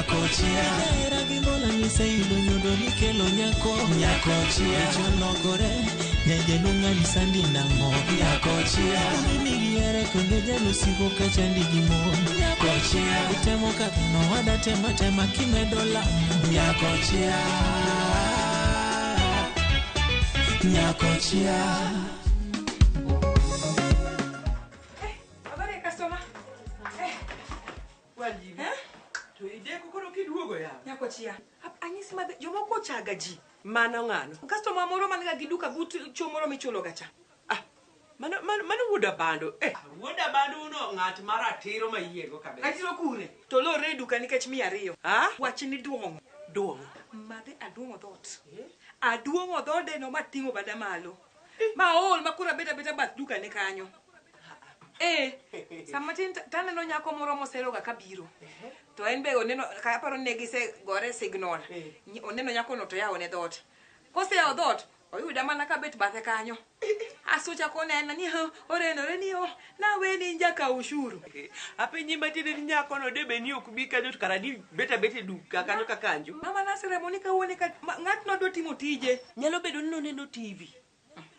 Kochia era gibola ni seido nyodo ni kelo nyako Kochia jologore nyeje lunga ni sandi nango Kochia ni giere kunde jalo siko kachandi gimon Kochia utemo kadhano wada tema kimedola Kochia Kochia. Kochia. Anyisi madhe jomoko chaga ji. Mano ngano. Customer moro manga giduka but chomoro michulo gacha. Mano wuda bando. Wuda bando uno ngat maratiro mayiego kabisa. Atiro kure. To lore duka nikech 200. Wachni duong. Madhe aduong odot. Aduong odode no matingo bada malo. Maol makura beta bath duka ne kanyo. Samatin taneno nyako moro mosero ga kabiro. To en be oneno ka paro ne gise gore signal. Oneno nyako no to ya one dot. Kose ya dot, oyuda mana ka bet bathe kanyo. Asucha konena ni orenore ni na we ni njaka ushuru. Apenyi matine ni nyako no debe ni okubika dot karadi beta duka kanyo ka kanjo. Mama na ceremony ka woni ka ngat no do timo tije. Nyalo bedo ni neno TV.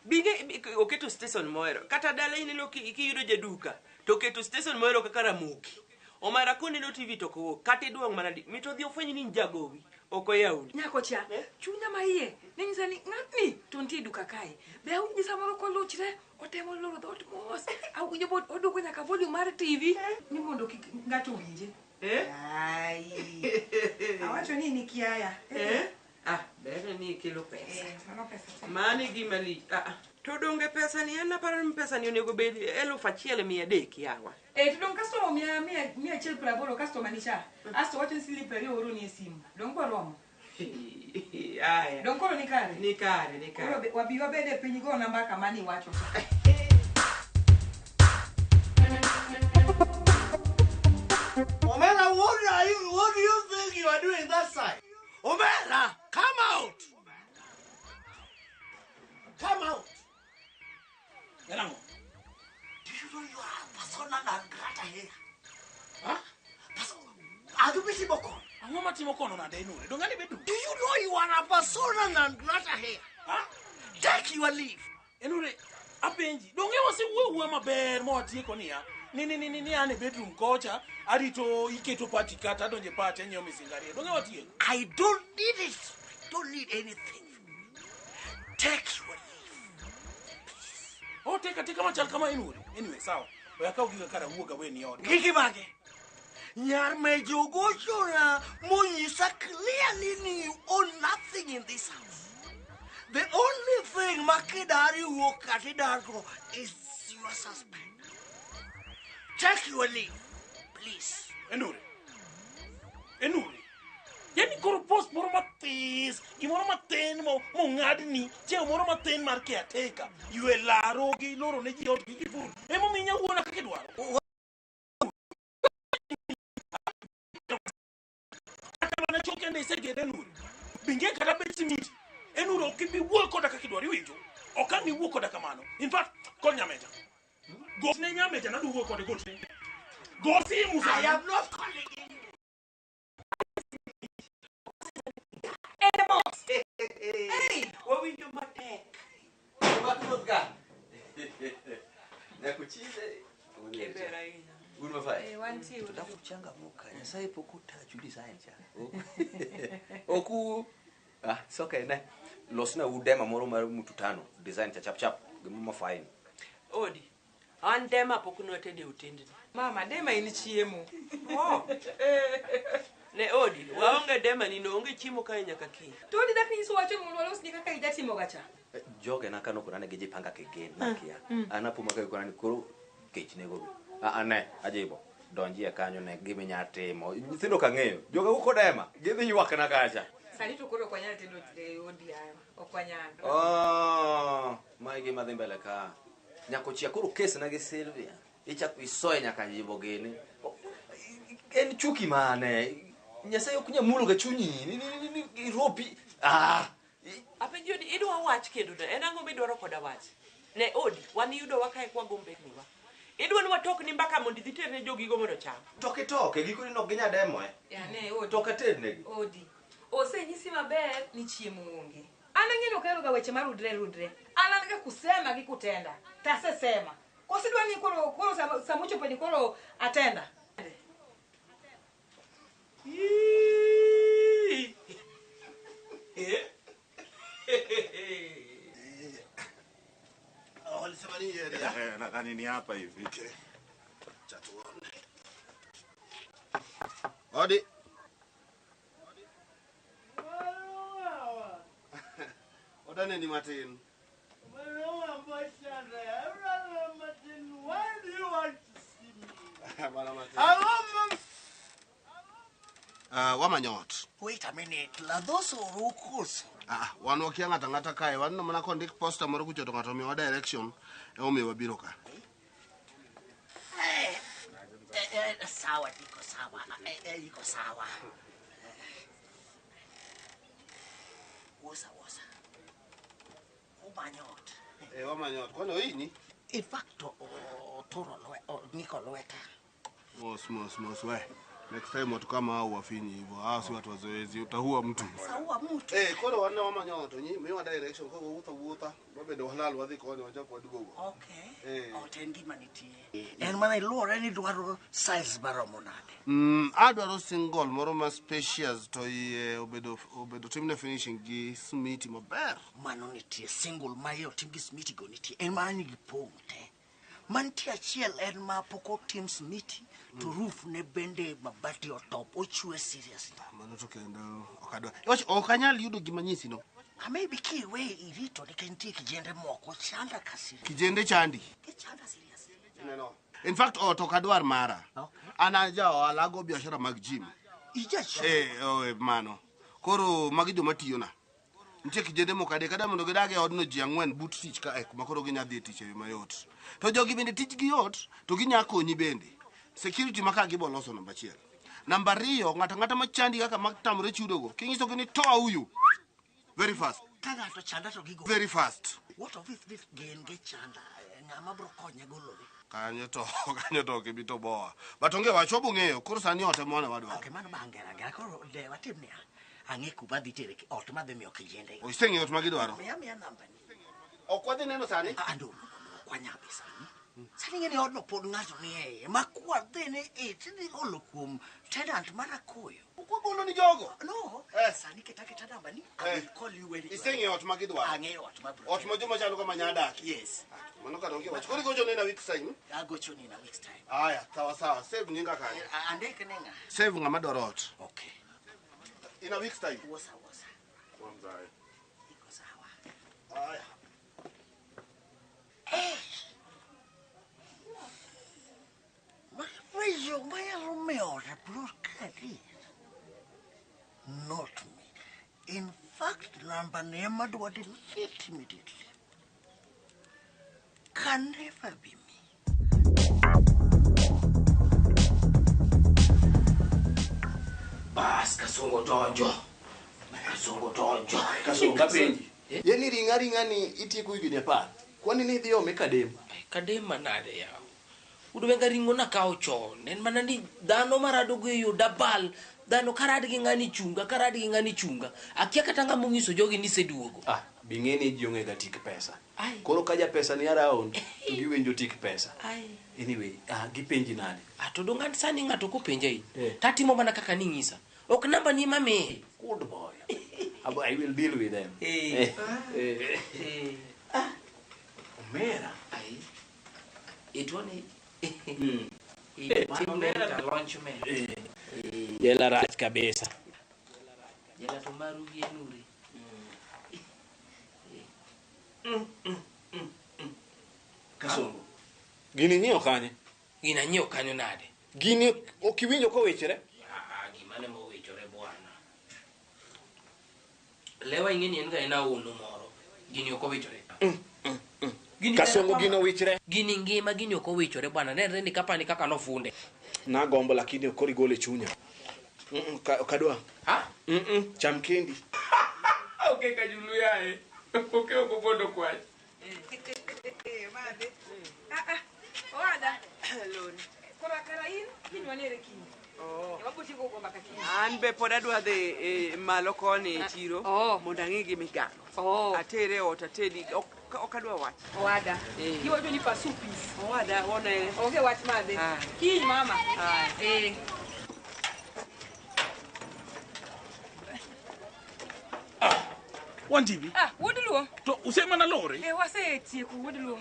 Binge oketo station moero kata dala ineno kiyudo jaduka to keto station moero kaka Ramogi omara koni no TV to ko kata duong manadi mito dhi ofwenyi ni jagowi oko yaudi Nyakochia chunya maiye ninyisa ni ngatni to ntie duka kai be unyi samoro ko luchre otemo loro dot mos au jo bod oduko nyaka volume mar TV ni mondo ngato winje ai awacho ni kiaya bere ni kilo pesa. Mano pesa. Mani gimali. To donge pesa ni ana paro ni pesa ni onego bed 1,300 yawa. To dong customer mia chel praboro customer ni cha. Asto wacho siliperi oro ni simu. Dong kwa romo. Aya. Dong koro ni kare. Ni kare. Wabiwa bede piny go namba kama ni wacho. Omela, what do you think you are doing that side? Omela, come out! Come out! Erango. Do you know you are persona non grata here? Huh? Are you busy bokon? Ango matimo kono na denure. Dongani bedu. Do you know you are a persona non grata here? Huh? Take your leave. Enure, apenji. Donge wasi wewe maber mo atiko niya. Ni ane bedroom kocha arito iketo party kata donje party enyo misingari. Donge watie. I don't need it. Don't need anything. Take your leave. Please. Take machal kama inure. Anyway, sawa. Oyaka ugiga kara uoga we ni odi. Gigi bage. Nyar mejogo shona monyisa clearly you own nothing in this house. The only thing makidari wokatidarko is your suspect. Take your leave, please. Enure. Yani koro post moro matis, gimoro matin mo ngadni, che moro matin mar caretaker. Yue laro gi loro ne ji ot gi fur. Emo minya wuona kake dwaro. Akalo na choke ne se gede enure. Binge kata beti miti. Enure okibi wuo koda kake dwaro winjo. Okani wuo koda kamano. In fact, kon nyameta. Ghost ne nyameta na duwo koda ghost ne. Ghost musa. I am not calling in. Hey, what will you make? What was that? Nakuchize. Guru mafai. Wanti Tutafuchanga muka. Nyasai pokuta juli science. Oku soka ene. Losna udema moro maru mututano. Design cha chap. Gemu mafai. Odi. Andema pokuno tede utindi. Mama dema ini chiemo. Ne odi, waonge dema ni onge chimo kai nyaka ki. Todi da pinso wacho mulolo snika kai dati mogacha. Joge na kano kuna geje panga kegen nakia. Anapo maka kuna ni koro kechne go. Ane ajibo. Donji akanyo ne gime nyatemo. Nyithindo kangeyo. Joge uko dema. Gidhi ywak na kacha. Sali to koro kwanyana tendo odi ayo. Okwanyana. Mai gima dhi mbele ka. Nyakochia koro kesi na gi Silvia. Icha kuisoe nyaka jibo gene. En chuki mane. Nyasaye okunya mulo ga chunyi ni ropi Apenjo di idwa wach kedo da enango midwaro koda wach. Ne odi wan yudo wakae kwa gombe niwa. idwani watok ni mbaka mondo idhi terne jogigo mondo cham. Toke giko ni nok ginya demo Yani odi. Toke terne. Odi. Osenyisi maber ni chiemo onge. Ana ng'eyo kero ga weche marudre. Ana ga kusema gi kutenda. Tasesema. Kosidwa ni koro samucho pedi koro atenda. Nadhani ni hapa hivi. Chatuone. Odi. Odane ni Martin. Why do you want to see me? Wamanyot. Wait a minute. La those rukus. Wan wakia ngata kae, wan mana kondik poster moro kuchoto ngato miwa direction, omiwa biro ka. Sawa, iko sawa. Wosa. Umanyot. Wamanyot. Kwani oini? In fact, toro niko lweta. Mos we. Next time watu kama hao wafinyi hivyo. Hao si watu wazoezi, utahua mtu. Sawa mtu. Kono wana wamanyot, miwa direction kwa wuta. Babe ndo halal wadhi kwa wacha kwa dugo. Okay. Otendi manitie. En mana ilore ni dwaro size baromo nade. Adwaro single moro ma spacious to obedo timne finishing gi smiti maber. Mano nitie single mayo timgi smiti go nitie. En mana ni gipongte. Mantie achiel en ma poko tim smiti to roof ne bende mabati o top ochwe seriously. Mano to kendo okadwa. Okanyal yudo gimanyisi no. Maybe kiwe irito nikentie kijende moko chanda kasi. Kijende chandi. Kichanda seriously. No. In fact, okadwar mara. Okay. Anaja alago biashara mag gym. Ija Mano. Koro magi joma tiyona. Nche kijende mokade kada mondo gidage odno ji ang'wen but tich ka makoro ginya dhi tich e mayot. To jogi bende tich gi yot to ginya konyi bende. Security maka gibo loso namba 1. Namba 2 ngata machandi kaka matamre chudogo. Kingiso gini toa huyu. Very fast. Kaga to chanda to gigo. Very fast. What of this gen chanda? Ngama bro konya golori. Kanyo to kibito boa. Batonge wachobo ng'eyo koro sani ote mwana wadwa. Okay, mano bangera koro de watimnia. Ange kuba dhitere ot madhe miyo kijende. Oiseng'e ot magidwaro. Miya namba ni. Okwadhi neno sani? Ando kwanyabe sani. Sani ngene odno pod ng'ato ni eye. Makwadhe ne tini olo kuom tenant mara koyo. Ukogolo ni jogo? No. Sani kita namba ni. I will call you when iseng'e ot magidwaro. Ange ot mabro. Ot majoma chalo kama nyadaki. Yes. Mano kadonge wach. Koro gocho nena week's time. Agocho ni na week's time. Aya, sawa. Save nyinga kanye. Andeke nenga. Save ngama dwaro ot. Okay. In a week's time. Wosa. Kwanza. Iko sawa. Aya. Rizzo, my Romeo, the blue caddy. Not me. In fact, Lambanema do what it immediately. Can never be me. Bas, kasongo tonjo. Kasongo kapenji. Yeni ringa ni itiku hivi nepal. Kwani ni dhio mekadema? Kadema nade yao. Uduwenga ringo na kao chon. En manani dano maradogo yo dabal. Dano karadi ngani chunga. Akia katanga mungiso jogi ni seduogo. Bingeni jionge ga tik pesa. Koro kaja pesa ni around. Giwenjo tik pesa. Anyway, gipenji nade. Todo ngati sani ngato kupenja hii. Tatimo mana kaka ningisa. Ok namba ni mame. Good boy. I will deal with them. Omera. Itwane. Jela rach kabisa. Jela tumaru yenuri. Kasongo. Gini nyio kanye? Gina nyio kanyo nade. Gini okiwinjo ko wechere? Gimane mo wechore bwana. Lewa ingeni enga ina unu moro. Gini oko wechore. Kasongo gino wichere? Gini ngima gini oko wechore bwana. Nere ni kapani kaka no funde. Na gombo lakini okori gole chunya. Kadwa. Cham kendi. Okay kajulu yae. Okay okobondo kwaje. Owada. Lon. Kora karain, kinwanere kini. Oh. Wabuti go mbaka kini. An be pod adwa dhi malo koni e chiro mondo ang'e gi migago. Atere ot atedi ok adwa wach. Owada. Iwacho ni pasu pis. Owada one. Onge wach madhe. Kiny mama. Wantibi? Wuodluo. To usema na lori? Wasetieko wuodluo.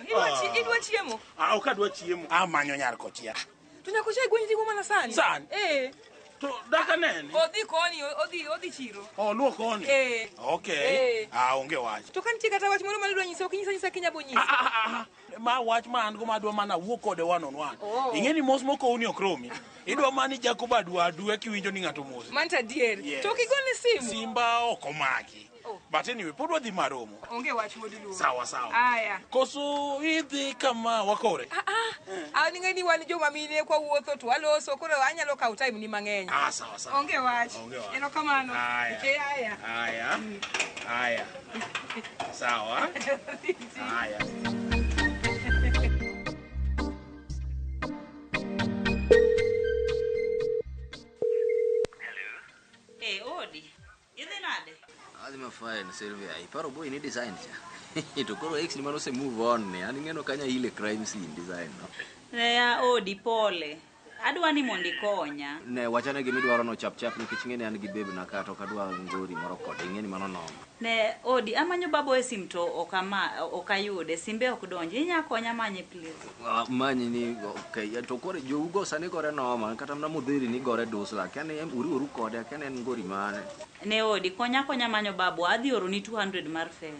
Idwa chiemo? Ok adwa chiemo. Amanyo nyar Kochia. To nyako chai gwenyi tigo mana sani? Sani? To daka nene? Odhi koni, odhi chiro. Luo koni? Okay. Onge wach. To kan kata wach moro malidwa nyisa ok nyisa Kenya bonyisa. Ma wach ma an go madwa mana wuo kode one on one. Ing'eni mos moko uni okromi. Idwa mani Jacob adwa kiwinjo ni ng'ato mos. Manta dier. To kigone simu. Simba ok omaki. But anyway, pod wadhi maromo. Onge wach wuodluo. Sawa. Aya. Koso idhi kama wakore? Ning'eni wan joma mine kwa wuotho to waloso koro anyalo kawo time ni mang'eny. Sawa. Onge wach. Erokamano. Aya. Sawa. Aya. Odi. Idhi nade? I'm fine, Sylvia. Iparo boy ni design cha. To koro ex ni mano se move on ne. Ani ngeno kanya ile crime scene design no. Ne Odi pole. Adwa ni mondo ikonya. Ne wachane gimi dwaro no chap nikech ngene an gi babe na ka to kadwa ngori moro kode ngeni mano no. Ne Odi amanyo babo e sim to okayude simbe ok donje. Inya konya manye please. Manyi ni okay to koro jougo sani gore no man kata mna mudhiri ni gore dusla. Kane uru kode kane en ngori mane. Ne Odi konya manyo babo adhi oro ni 200 mar fare.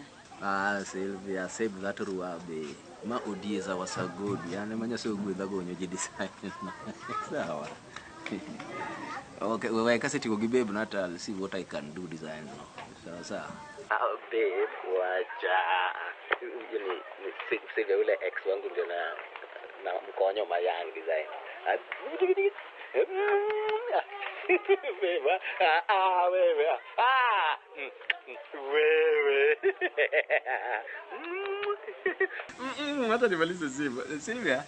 Sylvia save that ruabe. Ma Odi is our so good. Yani manya so good da gonyo ji design. Sawa. Okay, we kasi tiko gi babe Natal see what I can do design no. Sawa. Babe wacha. Ni save ule ex wangu ndio na mkonyo mayang design. Wewe. Hata nimalize Sylvia.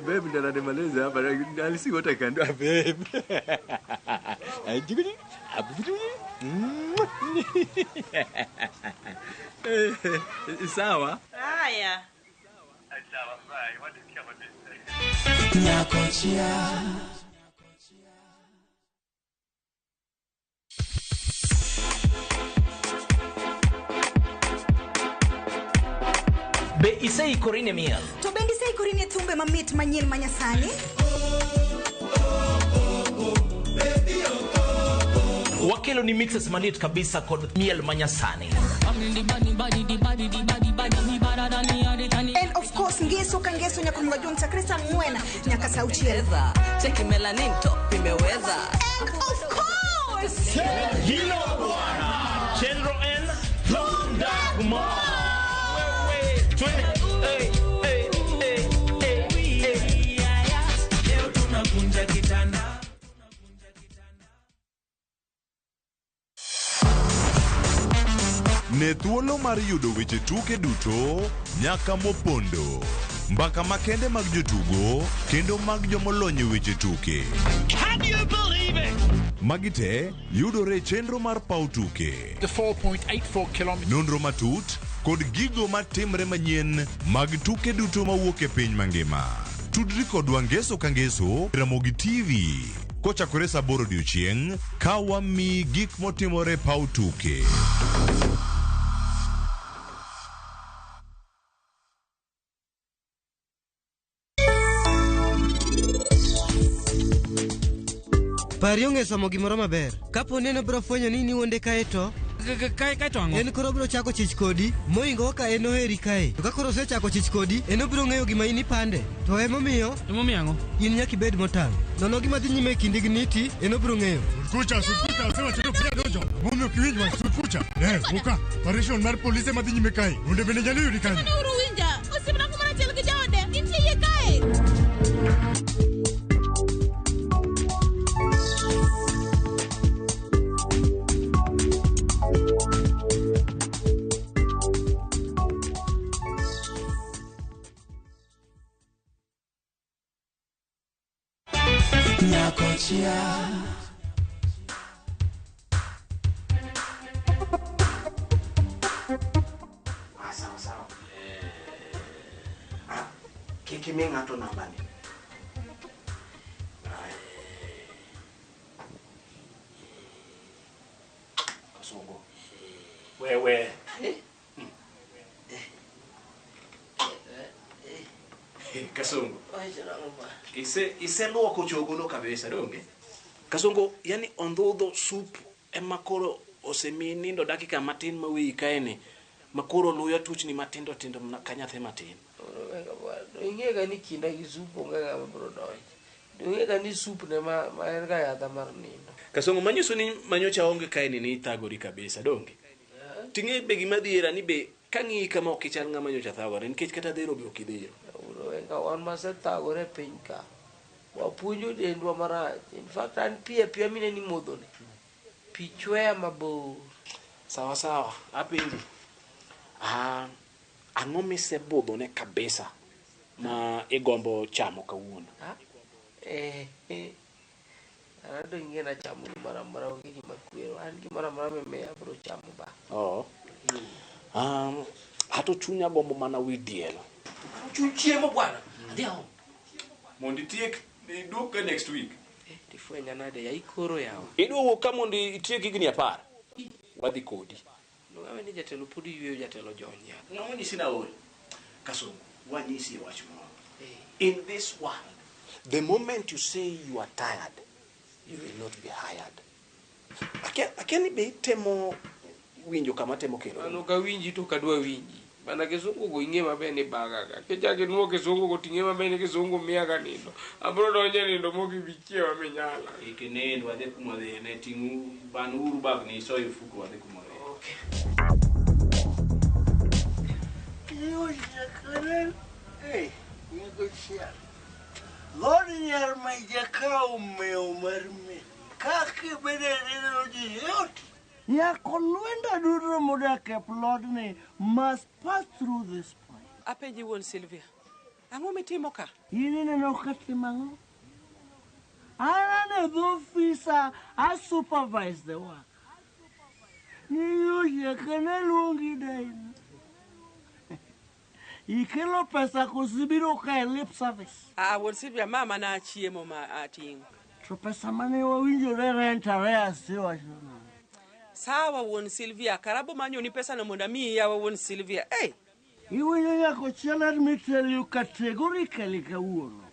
Babe ndio nimalize hapa. I'll see what I can do, babe. Ajigini. Sawa. Haya. Sawa, bye. What is coming? Nyakochia. Be isei korine miel. To bendi sei korine thumbe mamit manyien manyasani. Wakelo ni mixes manit kabisa kod miel manyasani. And of course ngeso kangeso nyakumwa jonta kresa mwena nyaka sauti eza. Cheki melanin top imeweza. And of course. Hilo bwana. Chendro N. Londa Kumar. Ne thuolo mar yudo weche tuke duto nyaka mopondo. Mbaka makende mag jotugo kendo mag jomolony weche tuke. Can you believe it? Magite yudore chenro mar pau tuke. The 4.84 kilometers. Nonro matut kod gigo matimre manyien mag tuke duto mawuok e piny mangima. Tudri kodwa ngeso ka ngeso Ramogi TV. Kochakore saa 8 odiechieng' ka wami gik motimore pau tuke. Pari onge somo gimoro maber. Kapo neno bro fwenyo ni wonde kae to kae to ang'o? En koro bro chako chich kodi moingo ka en oheri kae. To ka koro osechako chich kodi en obiro ng'eyo gima in ipande. To emomiyo ang'o? In nyaki bed motang'. Nono gima dhi nyime kindi gniti en obiro ng'eyo. Kucha sema chodo pia donjo. Mondo kiwinjwa kucha. Uka. Operation mar polisi madhi nyime kae. Unde bende nyalo yudi kanyo. Ne uru winja. Osimna kumana chel gi jode. Intie kae. Kochia. Sawa. Kiki mi ng'ato namba ni. Kasongo. Wewe. Kasongo. Ise luoko chogono kabisa donge. Kasongo, yani ondhodho sup ema koro osemi nindo dakika matin mawi kaeni. Makoro luya tuchni matindo tindo kanyathe matin. Ingega ni kinda gi sup ongaga mabro donjo. Ingega ni sup ne ma en ga yadha mar nindo. Kasongo manyiso ni manyocha onge kaeni ni ithagori kabisa donge. Tinge be gima dhiera ni be kangi kama okichal ngama nyocha thagore nikech kata dhero be okidhero. Enga wan masethagore piny ka. Wapuonjo dendwa marach. In fact an pia mine ni modho ne. Pi chweya mabor. Sawa. Apenji. Ang'o mise budho ne kabisa ma igombo chamo kawuono? Anado ingena chamo maramara onge makwero. An gi maramara me abro chamo ba. Hato chunya gombo mana wi diel. Chiemo bwana. Adhi ao. Mondi tiek duok ka next week. Tifwenya nade ya ikoro yawa. Iduogo ka mondi itiek higni 10. Wadhi kodi. Ngawe ni jatelo pudi yweyo jatelo jonya. Ngawe ni sina ol. Kasongo, wanyisi wach moro. In this world, the moment you say you are tired, you will not be hired. Akiani be temo winjo kama temo kelo. Ano ka winji to kadwa winji. Bana kisungu go inge mabe ni baga ka. Keja ke nuo kisungu go tinge mabe ni kisungu miaga nindo. Abro donje nindo mogi bichie wa menyala. Ikinendo wade kumode ne tingu banuru bag ni so ifuku wade kumode. Okay. Hey, Kochia. Lord Nyar my jakao meo marme. Kaki bede no jiyot. Yakolwenda duro modake plot ne must pass through this point. Apenji won Sylvia. Ang'o mitimo ka? Yini neno katimango. Ana the officer I supervise the work. Ni yuje kana lungi daina. Ikelo pesa kusibiro ka lip service. Won Sylvia mama na chiemo ma ating. To pesa mane wawinjore renta rea siwa shona. Sawa won Sylvia, karabo manyo ni pesa na monda mi ya won Sylvia. Hey. Iwenyo yako chiel, let me tell you categorically kawuono.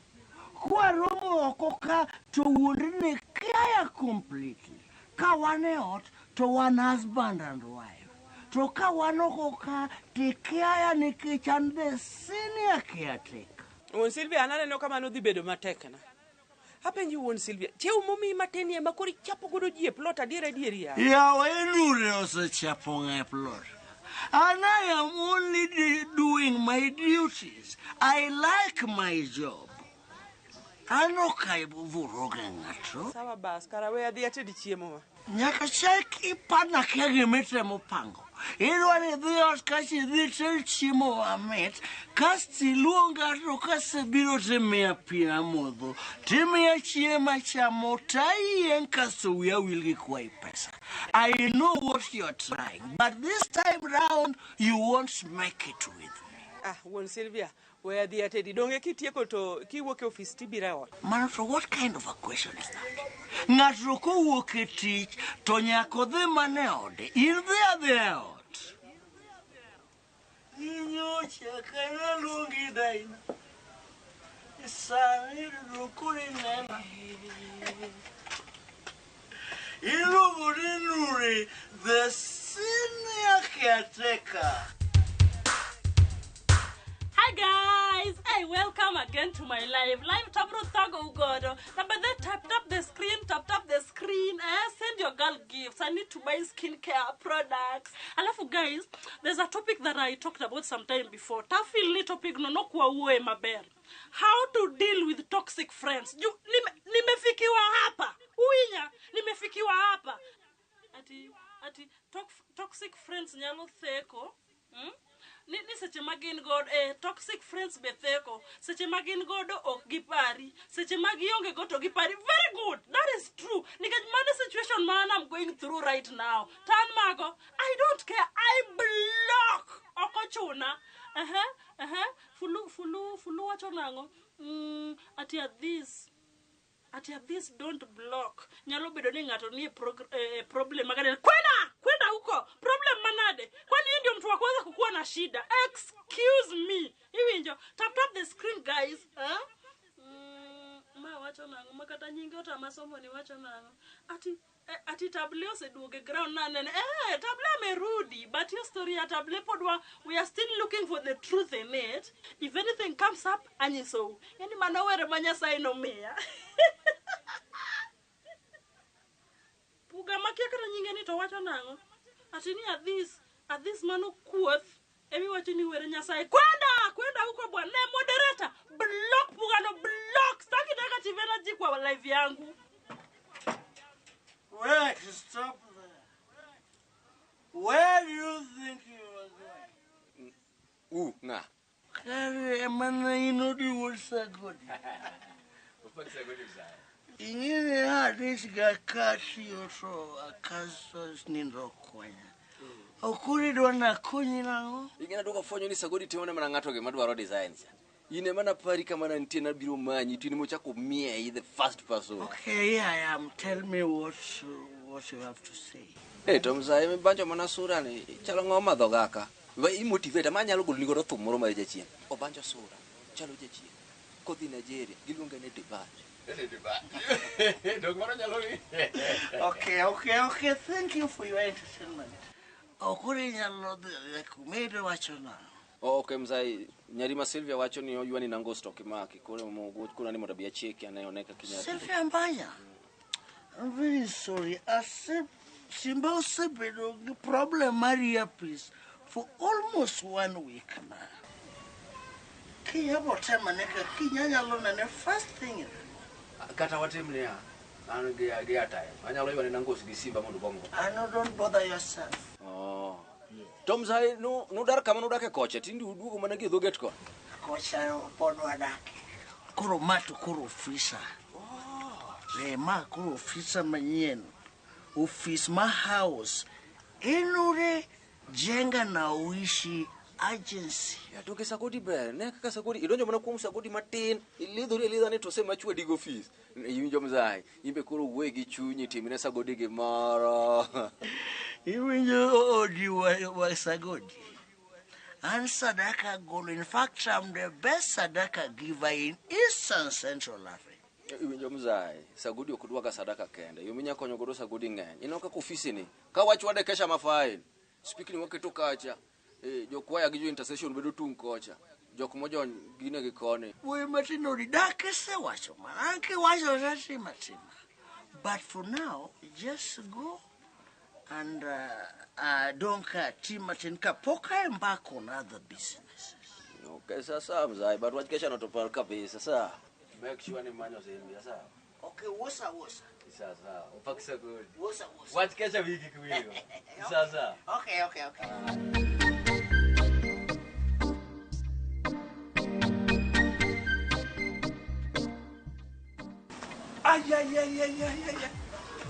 Kwa romo okoka to wuondne kaya completely. Ka wane ot to one husband and wife. To ka wan okoka te kaya nikech an the senior caretaker. Won Sylvia ananeno kama no dhi bedo matek na. Apenji won Sylvia, cheu momi mateni ema kori chapo godo die plot adiera ya. Yawa enure osechapo nge plot. And I am only doing my duties. I like my job. Ano kai vuroga ngato. Sawa bas, karawe adhi atedi chiemo ma. Nyaka chaki pana kege mete mopango. Idwani dhiot kachi dhi tel chiemo amit. Kasti luonga to kase biro timia pia modho. Timia chiema chamo taien kasto wia wilgi kwai pesa. I know what you're trying, but this time round you won't make it with me. Won Sylvia, where the atedi donge kitieko to kiwoke office tibirawa. Manato, what kind of a question is that? Ng'ato kowuok e tich to nyako dhi mane ode. In there ot. Inyocha kana lungi daina. Isani rukuri nena. Iluguri nuri, the senior caretaker. Hi guys! Hey, welcome again to my live tabro thago ugodo. Number that tap the screen, send your girl gifts. I need to buy skincare products. Alafu guys, there's a topic that I talked about some time before. Tafil ni topic no kwa uwe maber. How to deal with toxic friends. Nimefikiwa hapa. Uinya, nimefikiwa hapa. Ati toxic friends nyalo theko. ni seche magin god toxic friends betheko seche magin godo ok gipari seche magionge go to gipari very good that is true nikech mane situation man I'm going through right now tan mago I don't care I block okochuna fulu wacho nango ati at this don't block nyalo bedo ni ngato ni problem magane kwenda huko problem manade kwani ndio mtu wa kwanza kukuwa na shida excuse me iwinjo tap the screen guys ma wacho nango makata nyinge ota masomo ni wacho nango ati tablet oseduoge ground nane tablet amerudi but your story ya tablet podwa we are still looking for the truth in it if anything comes up anyiso yani manowere manyasai no mea puga makia kata nyinge ni to wacho nango ati ni at this mano kuoth emi wacho ni were nyasai kwenda huko bwana ne moderator block puga no block staki taka tivena jikwa live yangu. Wait, stop there. Where do you think you are going? Nah. Carry a man, you know the words are good. What's a good example? In the heart, this guy catch you so a casus nindo coin. Okuri dona kuni nango. Ingena doka fonyo ni sagodi tione mana ngato ge madwaro designs. Ine mana pari kama na ntina biro manyi tu ni mochako mie the first person. Okay, yeah, I am. Tell me what you have to say. Hey, Tomza, me banjo mana sura ni chalo ngoma dogaka. Va I motivate manyalo gol ni go thum moro mar jachien. O banjo sura. Chalo jachien. Kodhi Nigeria, giluonge ne debate. Dog mara nyalo ni. Okay. Thank you for your entertainment. Okuri nyalo de kumedo wacho na. Okay, mzai Nyarima Sylvia wacho ni oyuani nango stock maki kule mungu kuna ni modabia cheki anayeoneka kinyati. Sylvia Mbanya. I'm very sorry. I said Simba Sebedo the problem Maria please for almost 1 week now. Kiya bota maneka kinyanya lona the first thing. Kata watemle ya. Anu ge ataya. Anyalo yone nango sigisimba mundu bongo. I know don't bother yourself. Oh. Tomzai no dar kama no dake kocha tindi udugo mana ge doget ko. Kocha podwa dake. Kuro matu kuro ofisa. Ma kuro ofisa manyien. Office ma house. Enure jenga na uishi agency. Ya toke sakodi ber ne kaka sakodi idonjo mana kuom sakodi matin ilidho ne to se machwe dig office. Iwinjo mzai imbe kuro wegi chunyi timine sagodi ge mara. Iwinjo odi wa sagodi. And sadaka golo. In fact, I'm the best sadaka giver in Eastern Central Africa. Iwinjo mzai sagodi okudwaga sadaka kende yominya konyo godo sagodi ngeny inoka ku office ni ka wachwade kesha mafail speaking waketo kacha jokwaya gi jo intercession bedo tung kocha jok mojon gine gi kone we matino ridake se wacho manke wacho rati matima but for now just go and don't team matin kapoka embark on other businesses. Okay sasa mzai but wachikesha notopal kabisa sasa make sure ni manyo sehemu sasa. Okay, wosa. Sasa, upakisa good. Wosa. Wachikesha wiki kuwilo. Sasa. Okay. Ay.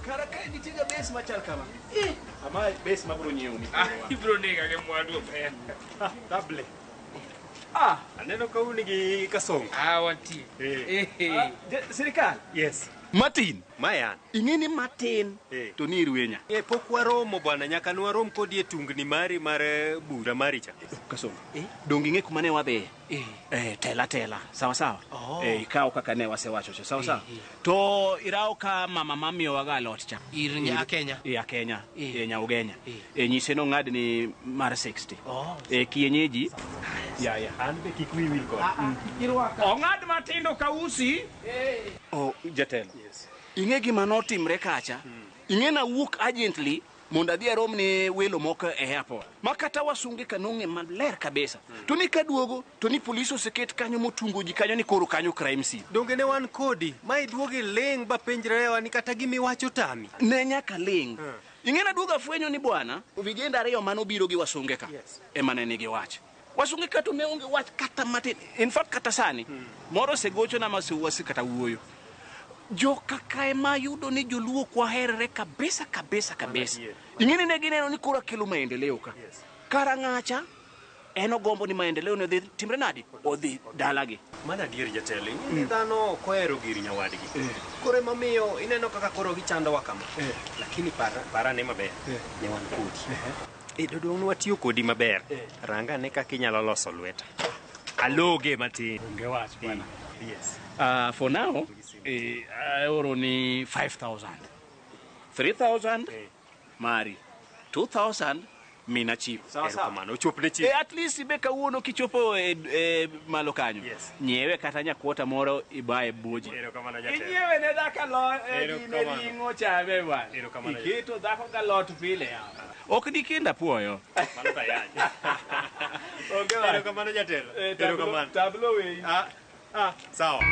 Karaka nitiga base machal kama. Ama base mabro nyeuni. Ibro nega ke mwandu pe. Table. Aneno ka uni gi kasong. Wanti. Serikal? Yes. Martin, Mayan. Ingini Martin. To ni irwenya. Pok waromo bwana nyaka nwarom kodi e tungni mari mar bura mari cha. Kasong. Dongi nge kumane wadhe. Tela. Sawa. Ikaw kaka ne wasewacho cha. Sawa. To iraw ka mama mami waga lot cha. Irnya Kenya. Kenya. Nya Ugenya. Nyise no ngad ni mar 60. Kienyeji. Ya. Anbe kikwi wil ko. Ongad matindo kausi. Jatelo. Yes. Inge gima notimre kacha. Inge na wuok urgently mondo adhi arom ne welo moko e airport. Makata wasunge kanonge maler kabisa. To ni kaduogo to ni police oseket kanyo motungo ji kanyo ni koro kanyo crime scene. Donge ne wan kodi. Mai duoge leng ba penjrewa ni kata gimi wacho tami. Ne nyaka leng. Inge na duoga fwenyo ni bwana, vigenda ariyo mano biro gi wasunge ka. Yes. Ema ne nigi wach. wasunge kata ne onge wach kata matin. In fact kata sani moro segocho na masiwasi kata wuoyo. Jo kaka ema yudo ni joluo kwa herre kabisa. Ingini ne gineno ni kura kelo maendeleo ka. Karangacha eno gombo ni maendeleo ne dhi timre nadi odhi dalagi. Mana dier jatelo dhano kohero giri nyawadgi. Kore mamiyo ineno kaka koro gichando wa kama. Lakini para ne maber. Ne wan kodi. Dodong watiyo kodi maber. Ranga ne kaka inyalo loso lweta. Aloge matin. Onge wach bwana. Yes. For now, euro ni 5,000. 3,000 mari. 2,000 mina chip. Kamano chopne chip. At least ibe kawuono kichopo malo kanyo. Nyiewe kata nyakwota moro ibaye boji. Inyewe ne dhaka ne ringo chame bwana. Iketo dhako ga lot pile ya. Ok dikinda puoyo. Mano tayanya. Okay, kamano jatelo. Tablo we. Sawa.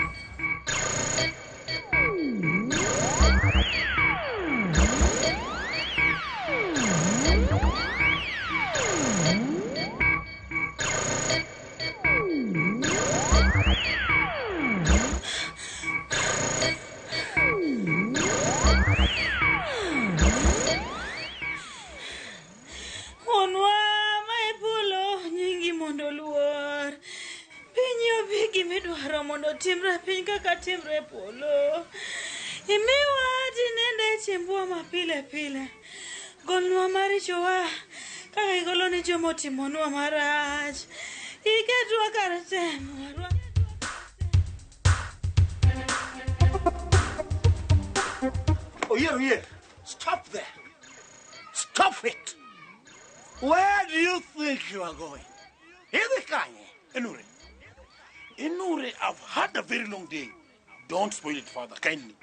Mondo timre piny kaka timre polo. Imiwa tinende chiembwa mapile. Golnwa maricho wa kaka igolo ni jomo timonwa marach. Iketwa kar temo. Oh, yeah. Stop there. Stop it. Where do you think you are going? Enure, I've had a very long day. Don't spoil it further, kindly.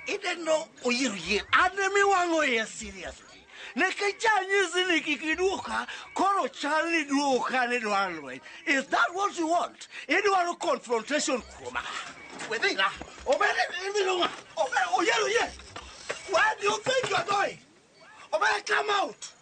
No, Ademi wango ya seriously. Nekechanyi zini kikiduka, koro chali duka ne duanwe. Is that what you want? Anyone confrontation kuma? Wedina. Where do you think you are going? Come out.